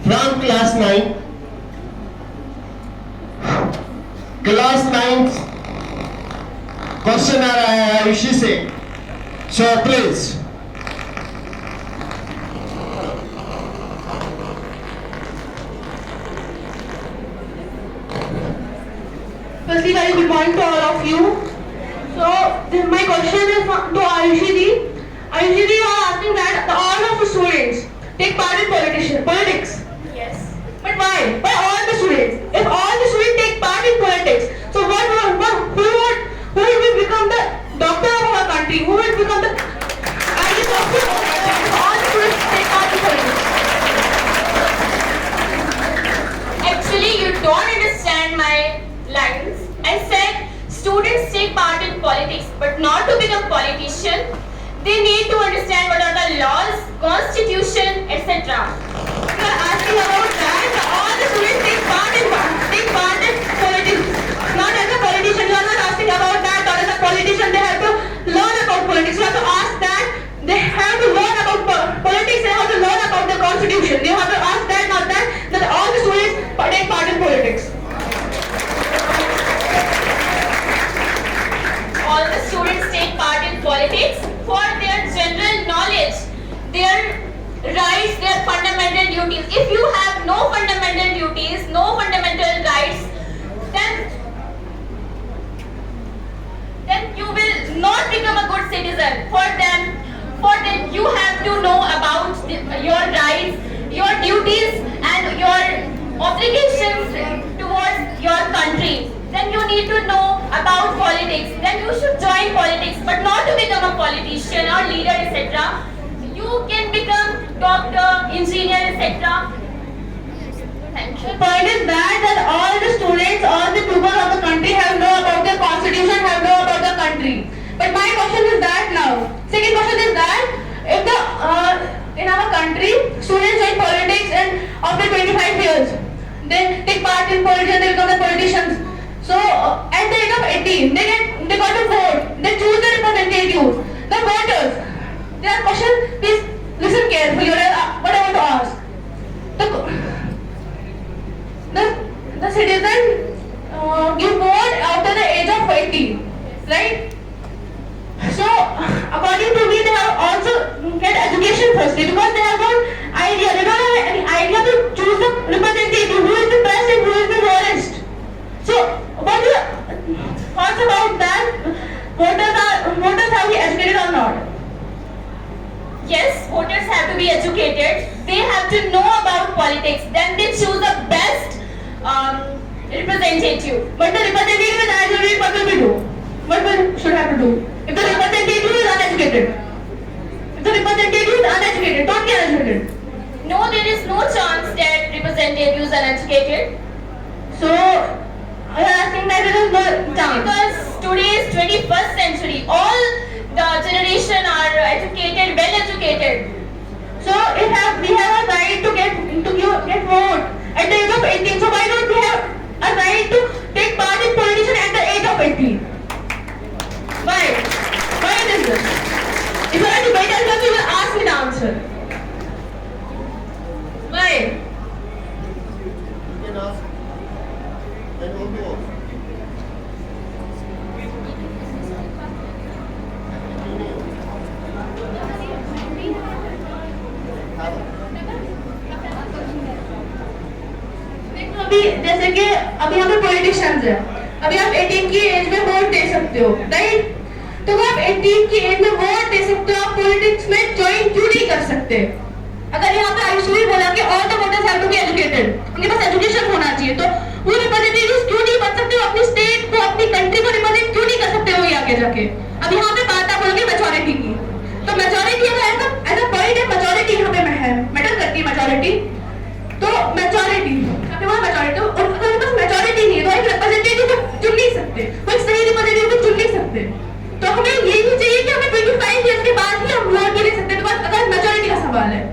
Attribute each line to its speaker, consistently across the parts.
Speaker 1: from class 9. Class 9 question आ रहा है आयुषी से. So please.
Speaker 2: Firstly, very good morning to all of you. So, my question is to Ayushi Ji. Ayushi Ji, you are asking that all of the students take part in politics.
Speaker 3: Yes.
Speaker 2: But why? Why all the students? If all the students take part in politics, so who will become the doctor of our country? Who will become the ideal doctor of our country? If all the students take part in politics.
Speaker 3: Actually, you don't understand my lines. I said students take part in politics, but not to become politician. They need to understand what are the laws, constitution, etc.
Speaker 2: You are asking about that. All the students take part in politics. Not as a politician. You are not asking about that. Or as a politician, they have to learn about politics. You have to ask that. They have to learn about politics. They have to learn about the constitution. You have to ask that, not that. That all the students take part in politics.
Speaker 3: All the students take part in politics for their general knowledge, their rights, their fundamental duties. If you have no fundamental duties, no fundamental rights, then you will not become a good citizen. For them you have to know about your rights, your duties and your obligations towards your country. Then you need to know about politics. Then you should join politics, but not to become a politician or leader, etc. You can become doctor, engineer, etc. Thank you.
Speaker 2: The point is that all the students, all the people of the country have know about the constitution, have know about the country. But my question is that now. Second question is that if in our country students join politics and after 25 years they take part in politics and they become the politicians. So at the age of 18 they got to vote. They choose the representatives, the voters. There are questions. Please listen carefully. What I want to ask. The citizen give vote after the age of 18, right? So according to me, they have also get education firstly because they have no idea. They don't have any idea to choose the representative who is the best and who is the worst. So what do you thoughts about that? Voters are we educated or not?
Speaker 3: Yes, voters have to be educated. They have to know about politics. Then they choose the best representative.
Speaker 2: But the representative is uneducated, what will we do? What we should have to do? If the representative is uneducated. If the representative is uneducated, totally uneducated.
Speaker 3: No, there is no chance that representative is uneducated.
Speaker 2: So, I am asking that there is no chance.
Speaker 3: Because today is 21st century. All the generation are educated, well educated.
Speaker 2: So, we have a right to get vote at the age of 18. So, why don't we have a right to take part in politics at the age of 18? Why? Why it is this? If you are a debater, you will ask me the answer. Why?
Speaker 1: You can ask. I don't know.
Speaker 2: अभी जैसे कि अभी यहाँ पे politicians है, अभी आप 18 की एज में वोट दे सकते हो, राइट? तो आप 18 की एज में वोट दे सकते हो, आप पॉलिटिक्स में ज्वाइन क्यों नहीं कर सकते? अगर यहाँ पे आयुषी बोला कि all the voters have to be educated, उनके पास एजुकेशन होना चाहिए, तो वो रिप्रेजेंटेटिव्स क्यों नहीं बन सकते? अपनी स्टेट को, अपनी कंट्री को रिप्रेजेंट क्यों नहीं कर सकते वो आगे जाके? अब यहाँ पे बात आप बोलोगे मेजॉरिटी की, तो मेजॉरिटी एज अ पॉइंट है, मेजॉरिटी यहाँ पे मैटर करती है मेजॉरिटी, तो मेजॉरिटी आपके पास मेजॉरिटी, उनके पास मेजॉरिटी नहीं है, तो एक रिप्रेजेंटेटिव को चुन नहीं सकते, वो एक सही रिप्रेजेंटेटिव को चुन नहीं सकते, तो हमें ये नहीं चाहिए कि हमें 25 ईयर्स के बाद ही हम वोट दे सकते, तो अगर मेजॉरिटी का सवाल है।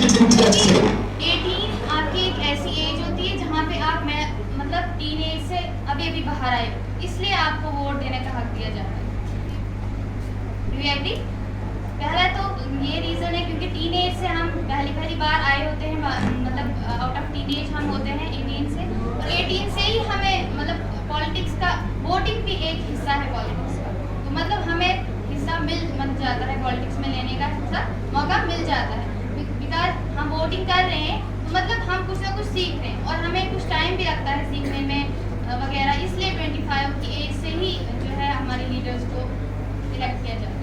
Speaker 1: That's it.
Speaker 3: 18 आपकी एक ऐसी एज होती है जहाँ पे आप मतलब टीन एज से अभी अभी बाहर आए हो, इसलिए आपको वोट देने का हक दिया जाता है। Do you agree? पहला तो ये रीज़न है क्योंकि टीन एज से हम पहली बार आए होते हैं, मतलब आउट ऑफ टीन एज हम होते हैं 18 से, और 18 से ही हमें मतलब पॉलिटिक्स का वोटिंग भी एक हिस्सा है पॉलिटिक्स का, तो मतलब हमें हिस्सा मिल जाता है, पॉलिटिक्स में लेने का हिस्सा मौका मिल जाता है। बिकॉज हम वोटिंग कर रहे हैं तो मतलब हम कुछ ना कुछ सीख रहे हैं और हमें कुछ टाइम भी लगता है सीखने में वगैरह, इसलिए 25 की एज से ही जो है हमारे लीडर्स को इलेक्ट किया जाता है।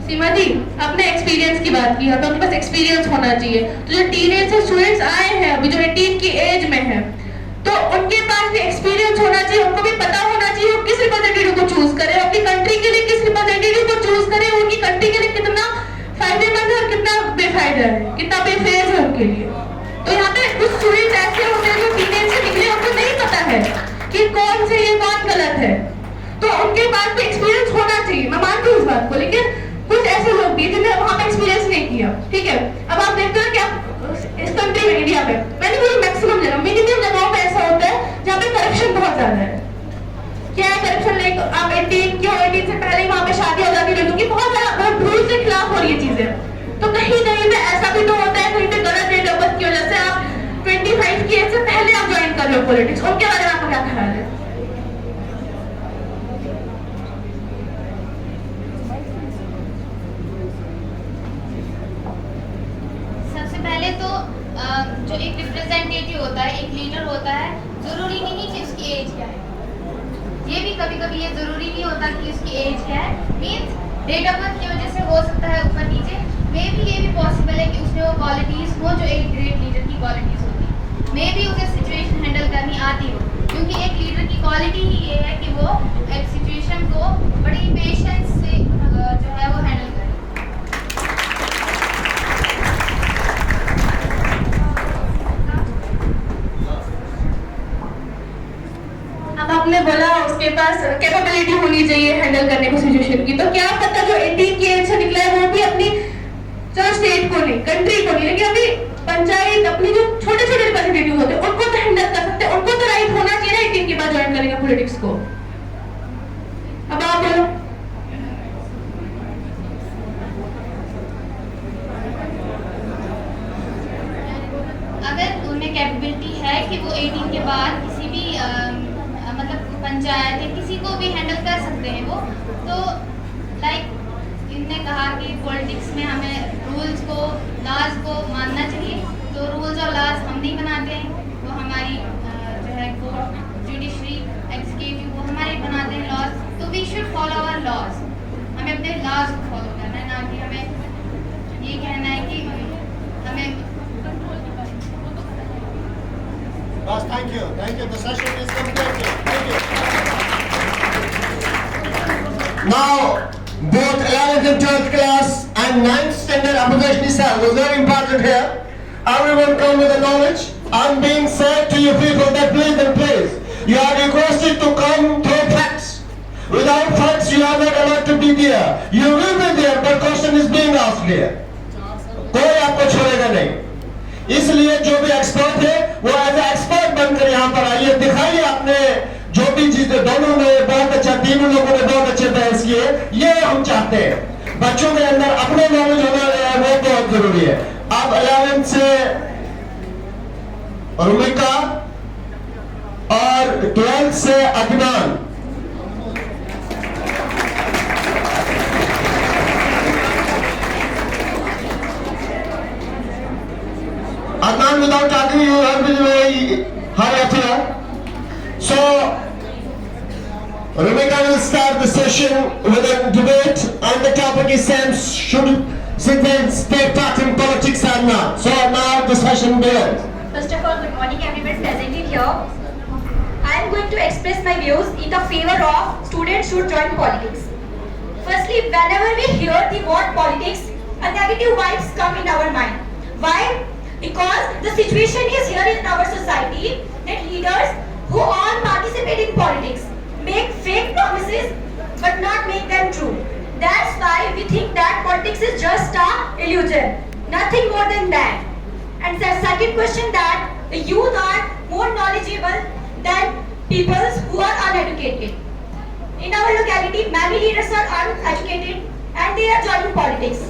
Speaker 2: सीमा जी, आपने एक्सपीरियंस की बात की है, तो उनके पास एक्सपीरियंस होना चाहिए। तो जो टीनेज से स्टूडेंट्स आए हैं अभी जो 18 की एज में हैं, तो उनके पास भी एक्सपीरियंस होना चाहिए, उनको भी पता होना चाहिए वो किस रिप्रेजेंटेटिव को चूज करें, अपनी कंट्री के लिए किस रिप्रेजेंटेटिव को चूज करें, उनकी कंट्री के लिए कितना फायदेमंद है और कितना बेफायदा है, कितना बेफेज है उनके लिए। तो यहाँ पे कुछ स्टूडेंट्स ऐसे होते हैं जो टीनेज से निकले, उनको नहीं पता है कि कौन सही है कौन गलत है, तो उनके पास भी एक्सपीरियंस होना चाहिए। मैं मानती हूँ इस बात को, लेकिन कुछ ऐसे लोग भी जिन्होंने वहां पे एक्सपीरियंस नहीं किया, ठीक है। अब आप देखते हैं कि आप इस कंट्री में, इंडिया में, मैंने बोला मैक्सिमम जगह, मिनिमम जगहों पे ऐसा होता है जहाँ पे करप्शन बहुत ज्यादा है। क्या है करप्शन? लाइक आप 18 से पहले ही वहां पे शादी हो जाती है, क्योंकि बहुत ज्यादा रूल के खिलाफ हो रही है चीजें। तो कहीं कहीं पे ऐसा भी तो होता है, कहीं पे गलत डेट ऑफ बर्थ की वजह से आप 25 की एज से पहले आप ज्वाइन कर रहे हो पॉलिटिक्स, उनके बारे में आपका क्या ख्याल है?
Speaker 3: पहले तो जो एक रिप्रेजेंटेटिव होता है, एक लीडर होता है, जरूरी नहीं कि उसकी एज क्या है। ये भी कभी कभी ये जरूरी नहीं होता कि उसकी एज क्या है, मीन्स डेट ऑफ बर्थ की वजह से हो सकता है ऊपर नीचे। मे भी ये भी पॉसिबल है कि उसमें वो क्वालिटीज हो जो एक ग्रेट लीडर की क्वालिटीज होती, मे भी उसे सिचुएशन हैंडल करनी आती हो, क्योंकि एक लीडर की क्वालिटी ही ये है कि वो एक सिचुएशन को बड़ी पेशेंस से जो है वो हैंडल करे।
Speaker 2: आपने बोला उसके पास कैपेबिलिटी होनी चाहिए हैंडल करने को सिचुएशन की, तो क्या पता जो 18 की एज से निकला है वो भी अपनी, चलो स्टेट को नहीं, कंट्री को नहीं, लेकिन अभी पंचायत, अपनी जो छोटे छोटे रिप्रेजेंटेटिव होते हैं उनको तो हैंडल कर सकते हैं, उनको तो राइट होना चाहिए ना 18 के बाद ज्वाइन करेंगे पॉलिटिक्स को। अब आप बोलो।
Speaker 3: अगर उनमें कैपेबिलिटी है कि वो 18 के बाद किसी भी मतलब पंचायत या किसी को भी हैंडल कर सकते हैं वो, तो लाइक इनने कहा कि पॉलिटिक्स में हमें रूल्स को, लॉज को मानना चाहिए, तो रूल्स और लॉज हम नहीं बनाते हैं, वो हमारी जो है कोर्ट, जुडिशरी, एग्जीक्यूटिव, वो हमारे बनाते हैं लॉज, तो we should follow our laws. हमें अपने लॉज को फॉलो करना है, ना कि हमें ये कहना है कि हमें
Speaker 1: Bas, thank you. The session is completed. Thank you. Now, both 11th and 12th class and 9th standard application is held. It's very important here. Everyone come with the knowledge. I'm being said to you people that please, you are requested to come through facts. Without facts, you are not allowed to be there. You will be there, but question is being asked here. कोई आपको छोड़ेगा नहीं। इसलिए जो भी expert है वो as expert बनकर यहाँ पर आइए, दिखाइए आपने जो भी चीजें, दोनों ने बहुत अच्छा, तीनों लोगों ने बहुत अच्छे बहस किए, ये हम चाहते हैं। बच्चों के अंदर अपने नॉलेज होना वो बहुत जरूरी है। अब 11th से रुमिका और 12th से Adnan. Adnan, without talking, you have been very hurry up here. So, Rumika will start the session with a debate, and the topic is should citizens take part in politics or not. So now the session begins.
Speaker 4: First of all, good morning everyone present here. I am going to express my views in the favor of students should join politics. Firstly, whenever we hear the word politics, a negative vibes come in our mind. The situation is here in our society that leaders who all participate in politics make fake promises but not make them true. That's why we think that politics is just a illusion, nothing more than that. And the second question, that the youth are more knowledgeable than people who are uneducated. In our locality, many leaders are uneducated and they are joining politics.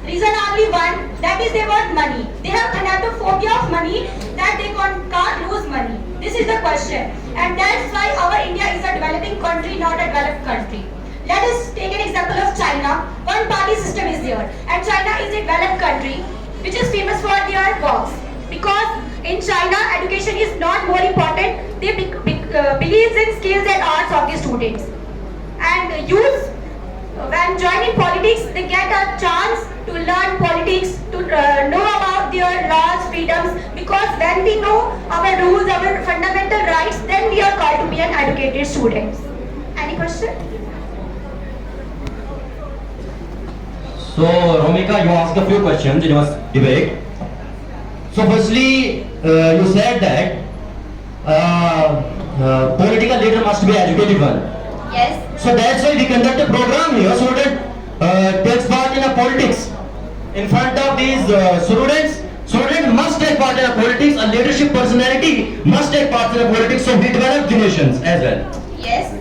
Speaker 4: Reason only one, that is they want money. They have thanatophobia of money, that they can't lose money. This is the question. And that's why our India is a developing country, not a developed country. Let us take an example of China. One party system is there. And China is a developed country which is famous for their works. Because in China, education is not more important. They believe in skills and arts of the students. And youth, when joining politics, they get a chance to learn politics, to know about their laws, freedoms, because when we know our rules, our fundamental rights, then we are called to be an educated student. Any question?
Speaker 5: So, Romika, you asked a few questions in your debate. So, firstly, you said that political leader must be educated one.
Speaker 4: Yes.
Speaker 5: So that's why we conduct a program here so that takes part in a politics. In front of these students must take part in a politics. A leadership personality must take part in a politics. So we develop generations as well.
Speaker 4: Yes.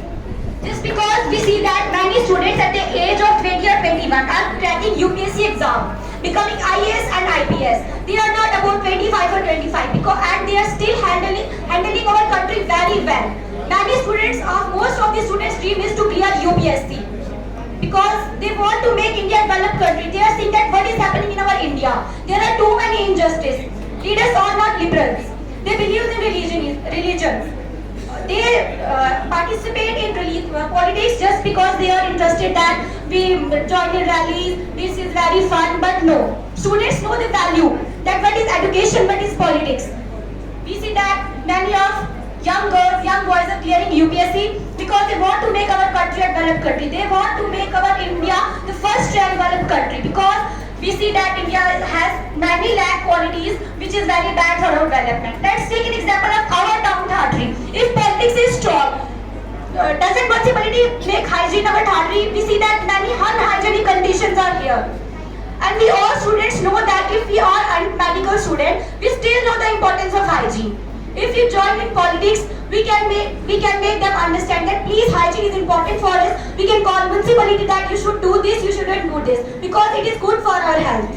Speaker 4: Just because we see that many students at the age of 20 or 21 are cracking UPSC exam, becoming IAS and IPS. They are not about 25 or 25 because and they are still handling our country very well. Many students, most of the students' dream is to clear UPSC because they want to make India a developed country. They are seeing that what is happening in our India. There are too many injustices. Leaders are not liberals. They believe in religions. They participate in politics just because they are interested that we join in rallies. This is very fun, but no. Students know the value that what is education, what is politics. We see that many of young girls, young boys are clearing UPSC because they want to make our country a developed country. They want to make our India the first developed country because we see that India has many lack qualities which is very bad for our development. Let's take an example of our town Thadri. If politics is strong, doesn't municipality make hygiene our Thadri? We see that many unhygienic conditions are here. And we all students know that if we are a medical student, we still know the importance of hygiene. If you join in politics, we can make them understand that please hygiene is important for us. We can call municipality that you should do this, you shouldn't do this because it is good for our health.